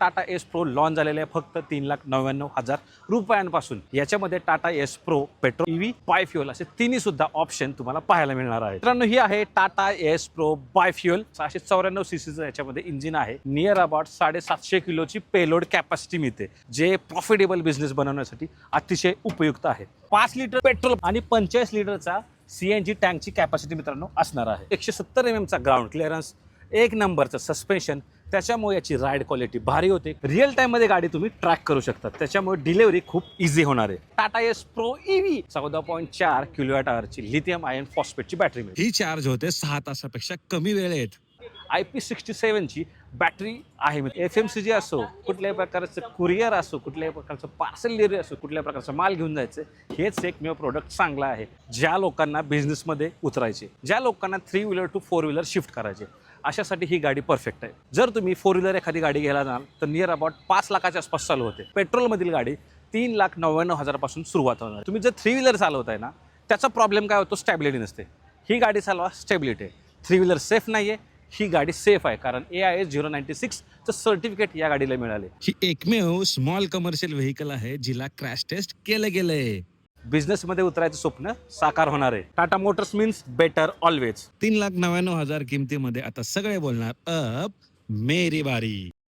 Tata Ace pro launch झालेले आहे फक्त 3,99,000 रुपयांपासून। याच्यामध्ये Tata Ace pro petrol EV bifuel असे तिन्ही सुद्धा ऑप्शन तुम्हाला पाहायला मिळणार आहे। मित्रांनो ही आहे टाटा एस प्रो बायफ्युअल 694 सीसीचं याच्यामध्ये इंजिन आहे। नियर अबाउट 750 किलोची पेलोड कॅपॅसिटी मिळते, जे प्रॉफिटेबल बिझनेस बनवण्यासाठी अतिशय उपयुक्त आहे। 5 लिटर पेट्रोल आणि 45 लिटरचा सीएनजी टँकची कॅपॅसिटी मित्रांनो असणार आहे। 170 mm चा ग्राउंड क्लिअरन्स, एक नंबरचं सस्पेन्शन, त्याच्यामुळे याची राईड क्वालिटी भारी होते। रिअल टाइम मध्ये गाडी तुम्ही ट्रॅक करू शकता, त्याच्यामुळे डिलिव्हरी खूप इझी होणार आहे। Tata Ace pro EV 14.4 kilowatt आवरची लिथियम आयर्न फॉस्फेटची बॅटरी मिळते। ही चार्ज होते 6 तासापेक्षा कमी वेळेत। IP67 ची बॅटरी आहे। FMCG असो, कुठल्याही प्रकारचं कुरिअर असो, कुठल्याही प्रकारचं पार्सल डिलिव्हरी असो, कुठल्याही प्रकारचा माल घेऊन जायचं, हेच एकमेव प्रोडक्ट चांगलं आहे ज्या लोकांना बिझनेसमध्ये उतरायचे, ज्या लोकांना 3 व्हीलर टू 4 व्हीलर शिफ्ट करायचे, अशासाठी ही गाडी परफेक्ट आहे। जर तुम्ही 4 व्हीलर एखादी गाडी घ्यायला जाल तर नियर अबाउट 5 लाखाच्या आसपास चालू होते। पेट्रोलमधील गाडी 3,99,000 पासून सुरुवात होणार। तुम्ही जर 3 व्हीलर चालवताय ना, त्याचा प्रॉब्लेम काय होतो, स्टॅबिलिटी नसते। ही गाडी चालवा, स्टॅबिलिटी आहे। 3 व्हीलर सेफ नाहीये, ही गाडी सेफ आहे, कारण AIS 096 चं सर्टिफिकेट या गाडीला मिळाले। ही एकमेव स्मॉल कमर्शियल व्हेकल आहे जिला क्रॅश टेस्ट केलं गेलंय। बिझनेस मध्ये उतरायचं स्वप्न साकार होणार आहे। Tata Motors means better always. 3,99,000 किमतीमध्ये आता सगळे बोलणार अब मेरी बारी।